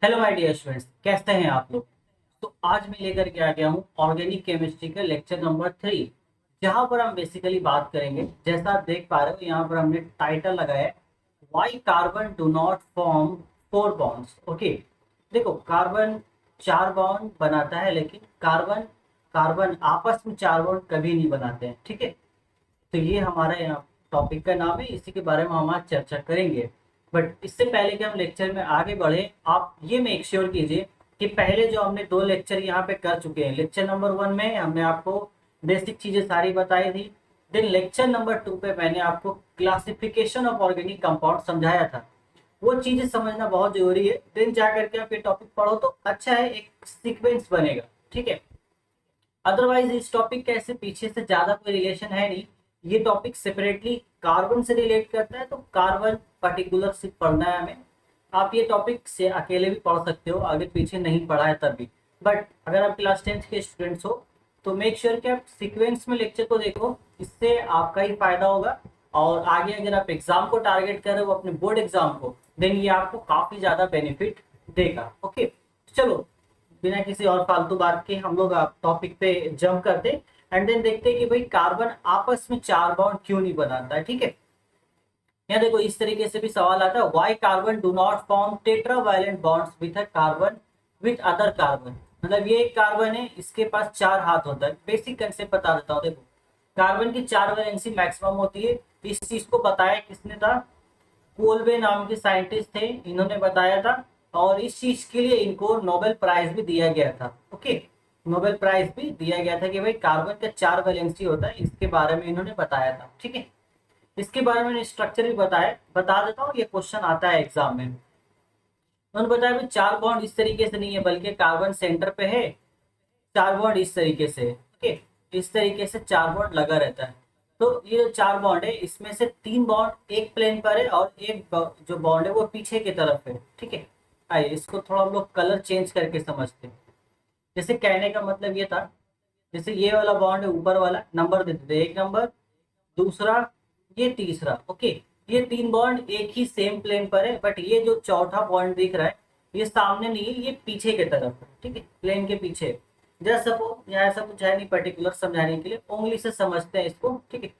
Hello my dear students, कैसे हैं आप लोग। तो आज मैं लेकर के आ गया हूँ ऑर्गेनिक केमिस्ट्री का लेक्चर नंबर 3, जहाँ पर हम बेसिकली बात करेंगे। जैसा आप देख पा रहे हो यहाँ पर हमने टाइटल लगाया है, why carbon do not form four bonds. Okay, देखो कार्बन चार बॉन्ड बनाता है, लेकिन कार्बन कार्बन आपस में चार बॉन्ड कभी नहीं बनाते हैं। ठीक है, तो ये हमारा यहाँ टॉपिक का नाम है, इसी के बारे में हम आज चर्चा करेंगे। बट इससे पहले कि हम लेक्चर में आगे बढ़े, आप ये मेक श्योर कीजिए कि पहले जो हमने दो लेक्चर यहाँ पे कर चुके हैं, लेक्चर नंबर 1 में हमने आपको बेसिक चीजें सारी बताई थी। देन लेक्चर नंबर 2 पे मैंने आपको क्लासिफिकेशन ऑफ ऑर्गेनिक कंपाउंड समझाया था। वो चीजें समझना बहुत जरूरी है, देन जा करके आप ये टॉपिक पढ़ो तो अच्छा है, एक सीक्वेंस बनेगा। ठीक है, अदरवाइज इस टॉपिक का ऐसे पीछे से ज्यादा कोई रिलेशन है नहीं। ये टॉपिक सेपरेटली कार्बन से रिलेट करता है, तो कार्बन पर्टिकुलर सिर्फ पढ़ना है हमें। आप ये टॉपिक से अकेले भी पढ़ सकते हो, आगे पीछे नहीं पढ़ा है तब भी। बट अगर आप क्लास 10th के स्टूडेंट्स हो तो मेक श्योर कि आप सीक्वेंस में लेक्चर को देखो, इससे आपका ही फायदा होगा। और आगे अगर आप एग्जाम को टारगेट कर रहे हो, अपने बोर्ड एग्जाम को, देन ये आपको काफी ज्यादा बेनिफिट देगा। ओके, चलो बिना किसी और फालतू बात के हम लोग टॉपिक पे जंप करते एंड देन देखते हैं कि भाई कार्बन आपस में चार बॉन्ड क्यों नहीं बनाता है। ठीक है, यहाँ देखो इस तरीके से भी सवाल आता है, why carbon do not form tetravalent bonds with a carbon with other carbon. मतलब ये एक कार्बन है, इसके पास चार हाथ होता है। बेसिक कंसेप्ट बता देता हूँ। देखो कार्बन की चार वैलेंसी मैक्सिमम होती है। इस चीज को बताया किसने था, कोलबे नाम के साइंटिस्ट थे, इन्होंने बताया था। और इस चीज के लिए इनको नोबेल प्राइज भी दिया गया था। ओके, नोबेल प्राइज भी दिया गया था कि भाई कार्बन का चार वैलेंसी होता है, इसके बारे में इन्होंने बताया था। ठीक है, इसके बारे में स्ट्रक्चर भी बताया, बता देता हूँ, ये क्वेश्चन आता है एग्जाम में। उन्होंने बताया भाई चार बॉन्ड इस तरीके से नहीं है, बल्कि कार्बन सेंटर पे है, चार बॉन्ड इस तरीके से। ओके, इस तरीके से चार बॉन्ड लगा रहता है। तो ये जो चार बॉन्ड है, इसमें से तीन बॉन्ड एक प्लेन पर है और एक जो बॉन्ड है वो पीछे की तरफ है। ठीक है, आइए इसको थोड़ा हम लोग कलर चेंज करके समझते हैं। जैसे कहने का मतलब ये था, जैसे ये वाला बॉन्ड है ऊपर वाला, नंबर देते थे, एक नंबर, दूसरा, ये तीसरा। ओके, ये तीन बॉन्ड एक ही सेम प्लेन पर है, बट ये जो चौथा बॉन्ड दिख रहा है, ये सामने नहीं है, ये पीछे की तरफ है। ठीक है, प्लेन के पीछे। जैसे सपोज यहाँ ऐसा कुछ है नहीं पर्टिकुलर समझाने के लिए, उंगली से समझते हैं इसको। ठीक है,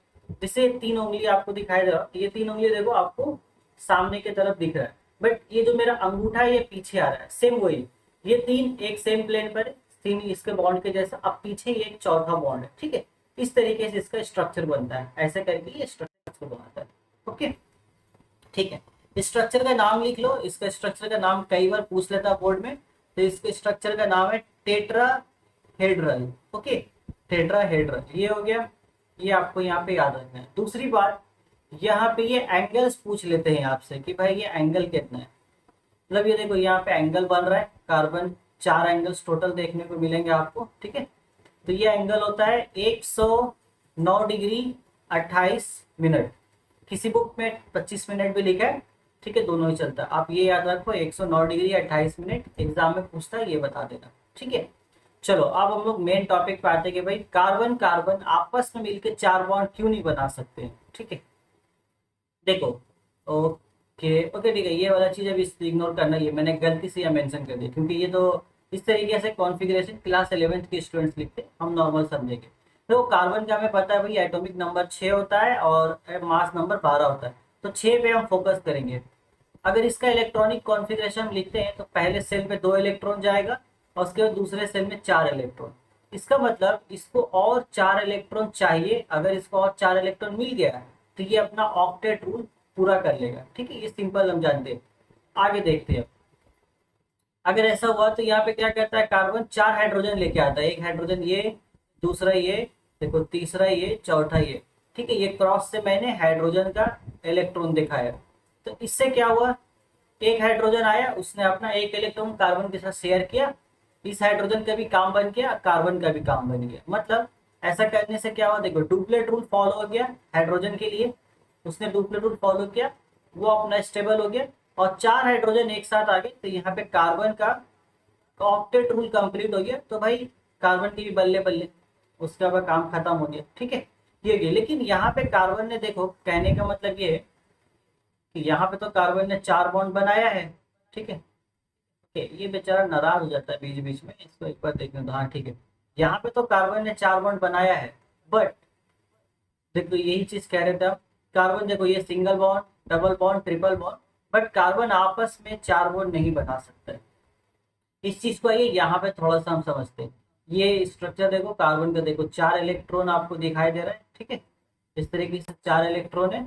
जैसे तीन उंगली आपको दिखाई दे रहा है, ये तीन उंगली देखो आपको सामने की तरफ दिख रहा है, बट ये जो मेरा अंगूठा है ये पीछे आ रहा है, सेम वही। ये तीन एक सेम प्लेन पर है, तीन इसके बॉन्ड के जैसा, अब पीछे ये एक चौथा बॉन्ड है। ठीक है, इस तरीके से इसका स्ट्रक्चर बनता है, ऐसे करके ये स्ट्रक्चर बनाता है। ओके, ठीक है, स्ट्रक्चर का नाम लिख लो। इसका स्ट्रक्चर का नाम कई बार पूछ लेता है बोर्ड में, तो इसके स्ट्रक्चर का नाम है टेट्राहेड्रल। ओके, टेट्राहेड्रल ये हो गया, ये आपको यहाँ पे याद रखना है। दूसरी बात, यहाँ पे ये एंगल्स पूछ लेते हैं आपसे कि भाई ये एंगल कितना है। मतलब ये देखो यहाँ पे एंगल बन रहा है, कार्बन चार एंगल्स टोटल देखने को मिलेंगे आपको। ठीक है, तो ये एंगल होता है 109 डिग्री 28 मिनट। किसी बुक में 25 मिनट भी लिखा है। ठीक है, दोनों ही चलता है, आप ये याद रखो 109 डिग्री 28 मिनट, एग्जाम में पूछता है, ये बता देना। ठीक है, चलो अब हम लोग मेन टॉपिक पे आते हैं कि भाई कार्बन कार्बन आपस में मिलकर चार बॉन्ड क्यों नहीं बना सकते। ठीक है, देखो, ओके ओके ठीक है, ये वाला चीज अभी इग्नोर करना, ये मैंने गलती से मेंशन कर दिया, क्योंकि ये तो इस तरीके से कॉन्फ़िगरेशन क्लास 11th के स्टूडेंट्स लिखते, हम नॉर्मल समझेंगे। तो कार्बन का हमें पता है भाई एटॉमिक नंबर 6 होता है और मास नंबर 12 होता है, तो 6 पे हम फोकस करेंगे। अगर इसका इलेक्ट्रॉनिक कॉन्फ़िगरेशन हम लिखते हैं तो पहले सेल में दो इलेक्ट्रॉन जाएगा और उसके बाद दूसरे सेल में चार इलेक्ट्रॉन। इसका मतलब इसको और चार इलेक्ट्रॉन चाहिए, अगर इसको और चार इलेक्ट्रॉन मिल गया तो ये अपना ऑक्टेट रूल पूरा कर लेगा। ठीक है, ये सिंपल हम जानते हैं। आगे देखते हैं, अगर ऐसा हुआ तो यहाँ पे क्या कहता है, कार्बन चार हाइड्रोजन लेके आता है, एक हाइड्रोजन ये, दूसरा ये, देखो तीसरा ये, चौथा ये। ठीक है, ये क्रॉस से मैंने हाइड्रोजन का इलेक्ट्रॉन दिखाया, तो इससे क्या हुआ, एक हाइड्रोजन आया, उसने अपना एक इलेक्ट्रॉन कार्बन के साथ शेयर किया, इस हाइड्रोजन का भी काम बन गया, कार्बन का भी काम बन गया। मतलब ऐसा करने से क्या हुआ, देखो डुप्लेट रूल फॉलो हो गया हाइड्रोजन के लिए, उसने डुप्लेट रूल फॉलो किया, वो अपना स्टेबल हो गया, और चार हाइड्रोजन एक साथ आ गए, तो यहाँ पे कार्बन का ऑक्टेट रूल कंप्लीट हो गया। तो भाई कार्बन की भी बल्ले बल्ले, उसका भी काम खत्म हो गया। ठीक है, ये गया। लेकिन यहाँ पे कार्बन ने, देखो कहने का मतलब ये है कि यहाँ पे तो कार्बन ने चार बॉन्ड बनाया है। ठीक है, ये बेचारा नाराज हो जाता है बीच बीच में, इसको एक बार देखने दो। हाँ ठीक है, यहाँ पे तो कार्बन ने 4 बॉन्ड बनाया है, बट देखो यही चीज कह रहे थे आप, कार्बन देखो ये single bond, double bond, triple bond, but carbon आपस में 4 बॉन्ड नहीं बना सकता है। इस चीज को आइए यहाँ पे थोड़ा सा हम समझते हैं। ये स्ट्रक्चर देखो कार्बन का, देखो 4 इलेक्ट्रॉन आपको दिखाई दे रहा है, ठीक है, इस तरीके से 4 इलेक्ट्रॉन है।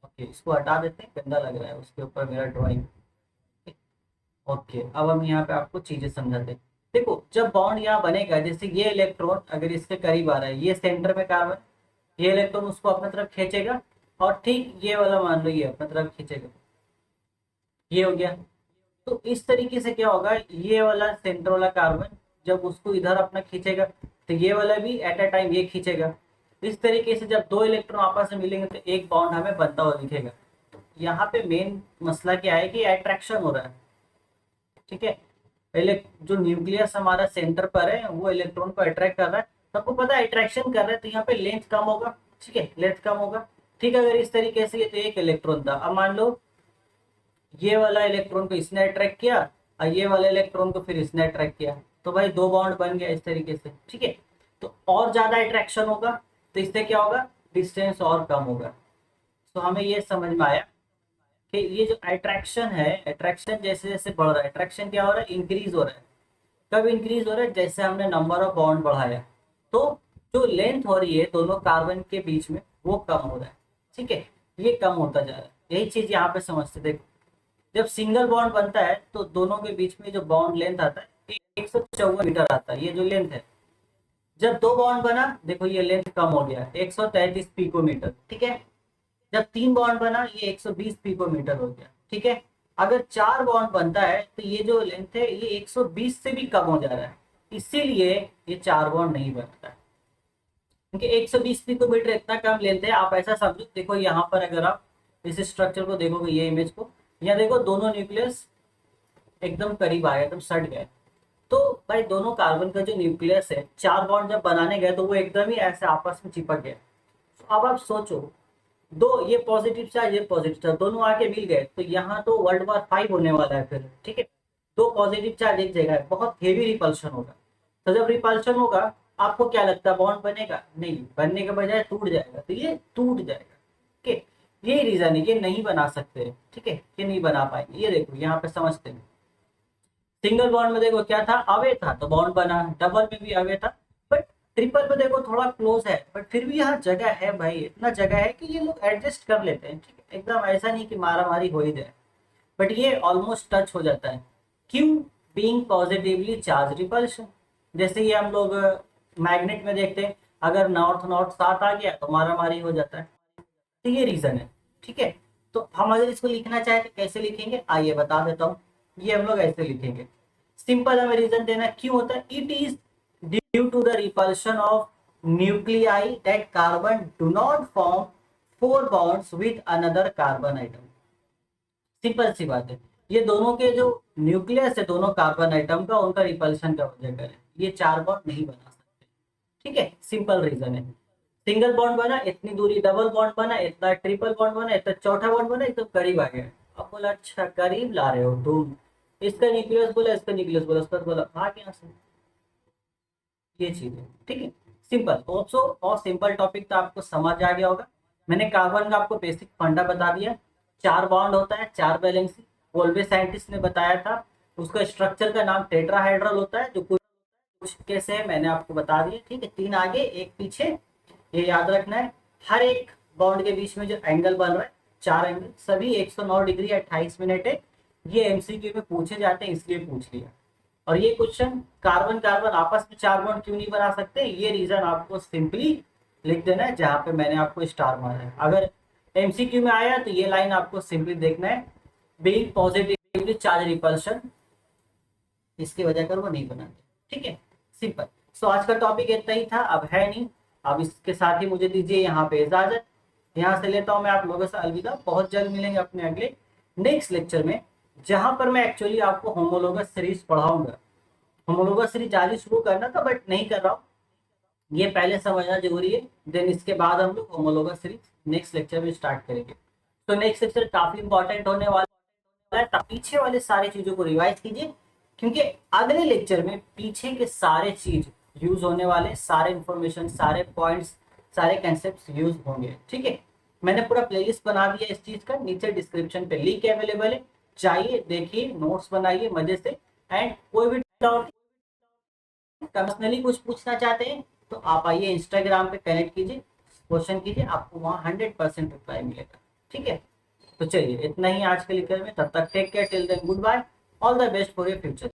ओके, इसको हटा देते हैं, गंदा लग रहा है उसके ऊपर मेरा ड्राइंग। ओके, अब हम यहाँ पे आपको चीजें समझाते हैं। देखो जब बॉन्ड यहाँ बनेगा, जैसे ये इलेक्ट्रॉन अगर इसके करीब आ रहा है, ये सेंटर में कार्बन, ये इलेक्ट्रॉन उसको अपनी तरफ खींचेगा, और ठीक ये वाला मान लो ये अपनी तरफ खींचेगा, ये हो गया। तो इस तरीके से क्या होगा, ये वाला सेंटर वाला कार्बन जब उसको इधर अपना खींचेगा, तो ये वाला भी एट अ टाइम ये खींचेगा। इस तरीके से जब 2 इलेक्ट्रॉन आपस में मिलेंगे तो एक बॉन्ड हमें बनता हुआ दिखेगा। तो यहाँ पे मेन मसला क्या है कि अट्रैक्शन हो रहा है, ठीक है। पहले जो न्यूक्लियस हमारा सेंटर पर है वो इलेक्ट्रॉन को अट्रैक्ट कर रहा है, सबको पता है अट्रैक्शन कर रहा है, तो यहाँ पे लेंथ कम होगा, ठीक है, लेंथ कम होगा। ठीक है, अगर इस तरीके से ये तो एक इलेक्ट्रॉन था, अब मान लो ये वाला इलेक्ट्रॉन को इसने अट्रैक्ट किया और ये वाले इलेक्ट्रॉन को फिर इसने अट्रैक्ट किया, तो भाई 2 बॉन्ड बन गया इस तरीके से, ठीक है। तो और ज्यादा अट्रैक्शन होगा, तो इससे क्या होगा, डिस्टेंस और कम होगा। तो हमें ये समझ में आया कि ये जो अट्रैक्शन है, अट्रैक्शन जैसे जैसे बढ़ रहा है, अट्रैक्शन क्या हो रहा है, इंक्रीज हो रहा है। कब इंक्रीज हो रहा है, जैसे हमने नंबर ऑफ बॉन्ड बढ़ाया, तो जो लेंथ हो रही है दोनों कार्बन के बीच में वो कम हो रहा है, ठीक है, ये कम होता जा रहा है। यही चीज यहाँ पे समझते, देखो जब सिंगल बॉन्ड बनता है तो दोनों के बीच में जो बॉन्ड लेंथ आता है 154 मीटर आता है, ये जो लेंथ है। जब 2 बॉन्ड बना, देखो ये लेंथ कम हो गया 133 पिकोमीटर, ठीक है। जब 3 बॉन्ड बना, ये 120 पिकोमीटर हो गया, ठीक है। अगर 4 बॉन्ड बनता है तो ये जो लेंथ है ये 120 से भी कम हो जा रहा है, इसीलिए ये 4 बॉन्ड नहीं बनता है, क्योंकि 120 पिकोमीटर इतना कम लेंथ है। आप ऐसा समझो, देखो यहाँ पर अगर आप इस स्ट्रक्चर को देखोगे, ये इमेज को, यहाँ देखो दोनों न्यूक्लियस एकदम करीब आए, एकदम सट गए। तो भाई दोनों कार्बन का जो न्यूक्लियस है, 4 बॉन्ड जब बनाने गए तो वो एकदम ही ऐसे आपस में चिपक गए। तो अब आप सोचो, दो ये पॉजिटिव चार्ज, ये पॉजिटिव चार्ज दोनों आके मिल गए, तो यहाँ तो वर्ल्ड वॉर 5 होने वाला है फिर, ठीक है। 2 पॉजिटिव चार्ज एक जगह है, बहुत हेवी रिपल्शन होगा। तो जब रिपल्शन होगा, आपको क्या लगता है बॉन्ड बनेगा? नहीं, बनने के बजाय टूट जाएगा, तो ये टूट जाएगा, ठीक है। यही रीजन है, ये नहीं बना सकते, ठीक है, ये नहीं बना पाएंगे। ये देखो यहाँ पे समझते हैं, सिंगल बॉन्ड में देखो क्या था, अवे था तो बॉन्ड बना, डबल में भी अवे था, बट ट्रिपल में देखो थोड़ा क्लोज है, बट फिर भी यहाँ जगह है भाई, इतना जगह है कि ये लोग एडजस्ट कर लेते हैं, ठीक है। एकदम ऐसा नहीं कि मारा मारी हो ही जाए, बट ये ऑलमोस्ट टच हो जाता है। क्यों? Being positively charge repulsion. जैसे ये हम लोग मैग्नेट में देखते हैं, अगर नॉर्थ नॉर्थ साथ आ गया तो मारा मारी हो जाता है, तो ये रीजन है, ठीक है। तो हम अगर इसको लिखना चाहे तो कैसे लिखेंगे, आइए बता देता हूँ। ये हम लोग ऐसे लिखेंगे, सिंपल हमें रीजन देना क्यों होता है, it is due to the repulsion of nuclei that carbon do not form 4 bonds with another carbon item. Simple सी बात है, ये दोनों के जो न्यूक्लियस है दोनों कार्बन आइटम का, उनका रिपल्शन का वजह करें, ये 4 बॉन्ड नहीं बना सकते, ठीक है। सिंपल रीजन है, सिंगल बॉन्ड बना इतनी दूरी, डबल बॉन्ड बना इतना, ट्रिपल बॉन्ड बना इतना, चौथा बॉन्ड बना एकदम करीब आ गया। अब बोला अच्छा करीब ला रहे हो तुम, इसका न्यूक्लियस बोला, इसका न्यूक्लियस बोला, उसका बोला भाग यहाँ से, ये चीज है, ठीक है। सिंपल ऑल्सो, और सिंपल टॉपिक तो आपको समझ आ गया होगा। मैंने कार्बन का आपको बेसिक फंडा बता दिया, 4 बॉन्ड होता है, 4 वैलेंसी, कोल्बे साइंटिस्ट ने बताया था। उसका स्ट्रक्चर का नाम टेट्राहाइड्रल होता है, जो कुछ कैसे है मैंने आपको बता दिया, ठीक है। 3 आगे 1 पीछे, ये याद रखना है। हर एक बॉन्ड के बीच में जो एंगल बन रहा है, 4 एंगल, सभी 109 डिग्री 28 मिनट है। ये एमसीक्यू में पूछे जाते हैं, इसलिए पूछ लिया। और ये क्वेश्चन कार्बन कार्बन आपस में 4 बॉन्ड क्यों नहीं बना सकते, ये रीजन आपको सिंपली लिख देना है जहां पे मैंने आपको स्टार मारा है। अगर एमसीक्यू में आया तो ये लाइन आपको सिंपली देखना है, बीइंग पॉजिटिवली चार्ज रिपल्शन, इसकी वजह कर वो नहीं बनाते, ठीक है। सिंपल। सो आज का टॉपिक इतना ही था, अब है नहीं। अब इसके साथ ही मुझे दीजिए यहाँ पे इजाजत, यहाँ से लेता हूँ मैं आप लोगों से अलविदा। बहुत जल्द मिलेंगे अपने अगले नेक्स्ट लेक्चर में, जहां पर मैं एक्चुअली आपको होमोलोगस सीरीज पढ़ाऊंगा। होमोलोगस सीरीज आज ही शुरू करना था बट नहीं कर रहा हूँ, ये पहले समझना जरूरी है, देन इसके बाद हम लोग होमोलोगस सीरीज नेक्स्ट लेक्चर में स्टार्ट करेंगे। तो नेक्स्ट लेक्चर काफी इंपॉर्टेंट होने वाला है, तब पीछे वाले सारी चीजों को रिवाइज कीजिए, क्योंकि अगले लेक्चर में पीछे के सारे चीज यूज होने वाले, सारे इंफॉर्मेशन, सारे पॉइंट्स, सारे कंसेप्ट यूज होंगे। ठीक है, मैंने पूरा प्लेलिस्ट बना दिया इस चीज का, नीचे डिस्क्रिप्शन पे लिंक अवेलेबल है, चाहिए देखिए, नोट्स बनाइए मजे से। एंड कोई भी डाउट, पर्सनली कुछ पूछना चाहते हैं तो आप आइए इंस्टाग्राम पे कनेक्ट कीजिए, क्वेश्चन कीजिए, आपको वहाँ 100% रिप्लाई मिलेगा। ठीक है, तो चलिए इतना ही आज के लेक्चर में, तब तक take care, till then good bye, all the best for your future.